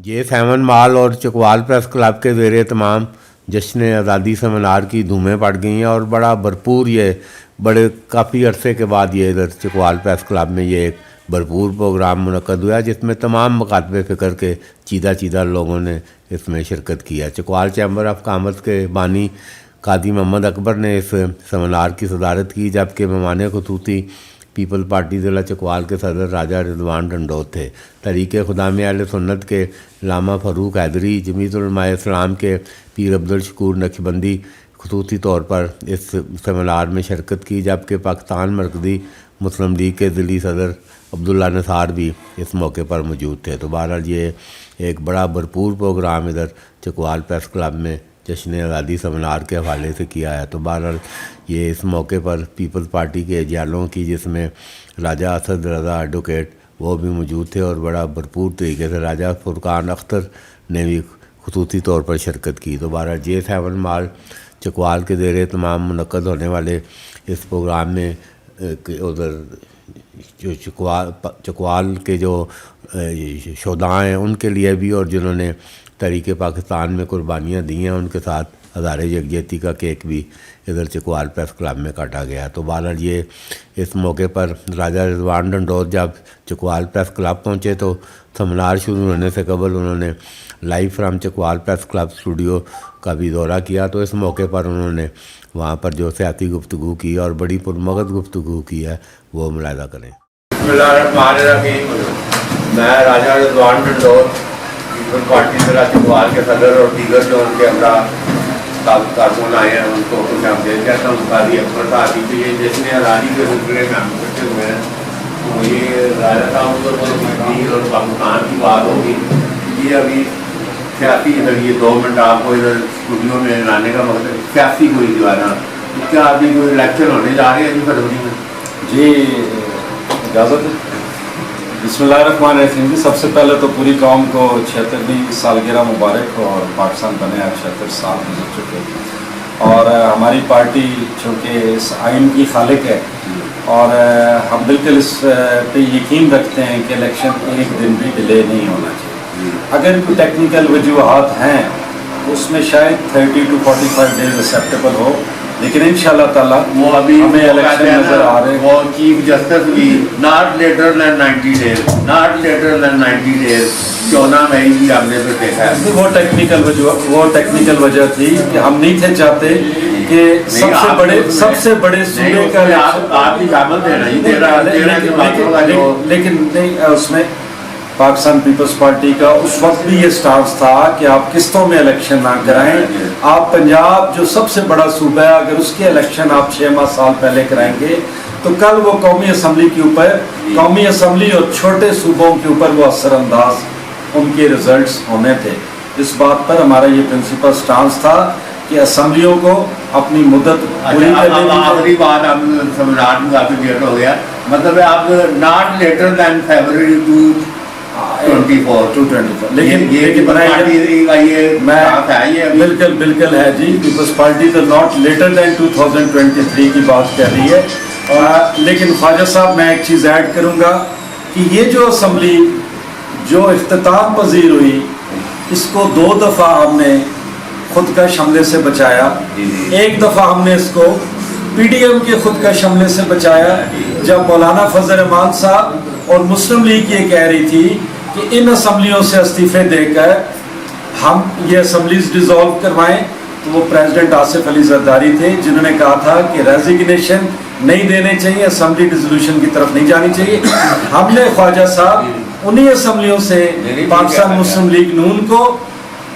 J7 mall और Chakwal press club के ज़ेरे तमाम जश्न आज़ादी सेमिनार की धूमें पड़ गई हैं और बड़ा भरपूर ये बड़े काफ़ी अरसे के बाद ये इधर चकवाल प्रेस क्लब में ये एक भरपूर प्रोग्राम मुनक़द हुआ जिसमें तमाम मकातब फ़िक्र के चीदा लोगों ने इसमें शिरकत किया। चकवाल चैम्बर ऑफ कॉमर्स के बानी कादी मोहम्मद अकबर ने इस सेमिनार की सदारत की, जबकि मेहमान खुसूसी पीपल पार्टी ज़िला चकवाल के सदर राजा रिजवान डंडोत थे। तहरीक खुदाम अहले सुन्नत के लामा फ़ारूक हैदरी, जमीयत उलमाए इस्लाम के पीर अब्दुल शकूर नक्शबंदी खुसूसी तौर पर इस सेमिनार में शिरकत की, जबकि पाकिस्तान मरकज़ी मुस्लिम लीग के ज़िली सदर अब्दुल्ला निसार भी इस मौके पर मौजूद थे। तो बहरहाल ये एक बड़ा भरपूर प्रोग्राम इधर चकवाल प्रेस क्लब में जश्न आज़ादी सेमिनार के हवाले से किया है। तो बहरहाल ये इस मौके पर पीपल्स पार्टी के एजेंटों की, जिसमें राजा असद रज़ा एडवोकेट वो भी मौजूद थे, और बड़ा भरपूर तरीके से राजा फुरकान अख्तर ने भी खुसूसी तौर पर शिरकत की। तो बहरहाल J7 मॉल चकवाल के ज़ेरे तमाम मुनक़्क़द होने वाले इस प्रोग्राम में उधर जो चकवाल के जो शोधा हैं उनके लिए भी, और जिन्होंने तहरीक पाकिस्तान में कुर्बानियाँ दी हैं, उनके साथ हज़ारे यकजहती का केक भी इधर चकवाल प्रेस क्लब में काटा गया। तो बहरहाल ये इस मौके पर राजा रिजवान डंडोत जब चकवाल प्रेस क्लब पहुँचे तो सेमिनार शुरू होने से कबल उन्होंने live from Chakwal press club studio का भी दौरा किया। तो इस मौके पर उन्होंने वहाँ पर जो सियासी गुफ्तगू की और बड़ी पुरमगज़ गुफ्तगू की है वो मुलाहिज़ा करें। मैं राजा रिजवान डंडोत पीपल्स पार्टी ज़िला चकवाल के सदर और दीगर जो उनके हमरा कारकुन आए हैं उनको खुश आमदीद कहता हूँ। कादी अकबर साहब की ये जश्न आज़ादी के सिलसिले में हम इकट्ठे हुए हैं। तो ये राजा साहब और पाकिस्तान की बात होगी, ये अभी सियासी इधर ये 2 मिनट आपको इधर स्टूडियो में लाने का मतलब सियासी कोई जो है ना, क्या अभी कोई इलेक्शन होने जा रहे हैं अभी फरवरी में? जी इजाज़त है। बिस्मिल्लाहिर्रहमानिर्रहीम। सबसे पहले तो पूरी कौम को 76वीं सालगिरह मुबारक हो, और पाकिस्तान बने आज 76 साल गुजर चुके। और हमारी पार्टी चूँकि इस आइन की खालिक है, और हम बिल्कुल इस पे यकीन रखते हैं कि इलेक्शन एक दिन भी डिले नहीं होना चाहिए। अगर कोई टेक्निकल वजूहात हैं तो उसमें शायद 30 to 45 डेज एक्सेप्टेबल हो, लेकिन इंशाल्लाह ताला वो अभी हमें इलेक्शन नजर आ रहे हैं। वो चीफ जस्टिस भी not later than 90 days, not later than 90 days 14 मई की हमने पे देखा है। वो टेक्निकल वजह थी कि हम नहीं थे चाहते कि सबसे बड़े सूबे का आपकी शामिल देना ही दे रहा है, लेकिन नहीं, उसमें पाकिस्तान पीपल्स पार्टी का उस वक्त भी ये स्टांस था कि आप किस्तों में इलेक्शन ना कराएं। आप पंजाब जो सबसे बड़ा सूबा है, अगर उसके इलेक्शन आप 6 साल पहले कराएंगे तो कल वो कौमी असम्बली के ऊपर, कौमी असम्बली और छोटे सूबों के ऊपर वो असरअंदाज उनके रिजल्ट्स होने थे। इस बात पर हमारा ये प्रिंसिपल स्टांस था कि असम्बलियों को अपनी मुद्दत पूरी करने की। आखिरी बात आप सेमिनार में काफी लेट हो गया, मतलब आप नॉट लेटर देन February 2024, लेकिन ये बिल्कुल है जी। पीपल्स पार्टी तो नॉट लेटर देन 2023 की बात कर रही है। लेकिन ख्वाजा साहब मैं एक चीज़ ऐड करूँगा कि ये जो असम्बली जो इख्तिताम पजीर हुई, इसको 2 दफ़ा हमने खुदकश हमले से बचाया। एक दफ़ा हमने इसको PDM के खुदकश हमले से बचाया, जब मौलाना फजल रहमान साहब और मुस्लिम लीग ये कह रही थी कि इन असम्बलियों से इस्तीफे देकर हम ये असम्बलीज डिज़ोल्व करवाएं। तो वो प्रेसिडेंट आसिफ अली जरदारी थे जिन्होंने कहा था कि रेजिग्नेशन नहीं देने चाहिए, असम्बली डिसोल्यूशन की तरफ नहीं जानी चाहिए। हमने ख्वाजा साहब उन्हीं असम्बलियों से पाकिस्तान मुस्लिम लीग नून को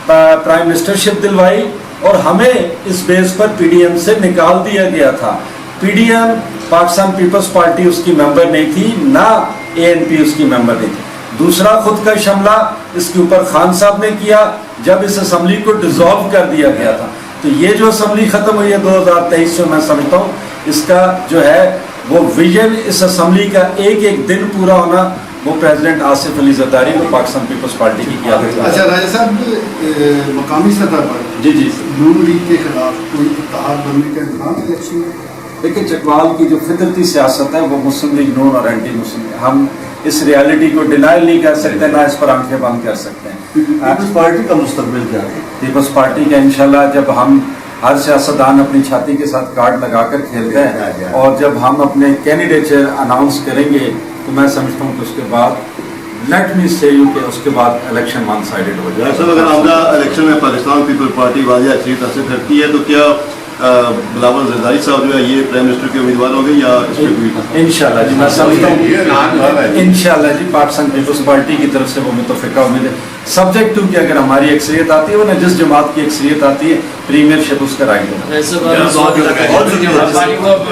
प्राइम मिनिस्टरशिप दिलवाई, और हमें इस बेस पर PDM से निकाल दिया गया था। PDM पाकिस्तान पीपल्स पार्टी उसकी मेंबर नहीं थी, ना ANP उसकी मेंबर नहीं थी। दूसरा खुदकश हमला इसके ऊपर खान साहब ने किया जब इस असम्बली को डिसॉल्व कर दिया गया था। तो ये जो असम्बली ख़त्म हुई है 2023 में, मैं समझता हूँ इसका जो है वो विजन, इस असम्बली का एक एक दिन पूरा होना, वो प्रेसिडेंट आसिफ अली जरदारी और पाकिस्तान पीपल्स पार्टी की किया। अच्छा राजा साहब, मकामी सतह पर जी नून लीग के खिलाफ कोई इत्तेहाद बनने का इम्कान इलेक्शन में? देखिए, चकवाल की जो फितरती सियासत है वो मुस्लिम लीग नून और एंटी मुस्लिम, हम इस रियलिटी को डिनाइल नहीं कर सकते, ना इस पर आंखें बंद कर सकते हैं। पीपल्स पार्टी का मुस्तकबिल क्या है? पीपल्स पार्टी का इंशाल्लाह जब हम हर सियासतदान अपनी छाती के साथ कार्ड लगाकर खेलते हैं और जब हम अपने कैंडिडेचर अनाउंस करेंगे तो मैं समझता हूँ कि उसके बाद लेट मी से यू कि उसके बाद इलेक्शन वन साइडेड हो जाए। सर अगर आमदा इलेक्शन में पाकिस्तान पीपल पार्टी वाजिब अक्सरियत हासिल करती है तो क्या बिलावल जरदारी साहब जो है ये प्राइम मिनिस्टर के उम्मीदवार होंगे या इसमें कोई? इंशाल्लाह जी मैं समझता ये नाम है हूँ इंशाल्लाह जी पाकिस्तान पीपल्स पार्टी की तरफ से वो मुतफिका उम्मीद है सब्जेक्ट टू कि अगर हमारी अक्सरियत आती है वरना जिस जमात की अक्सरियत आती है प्रीमियरशिप उसका राइट होगा। वैसे बहुत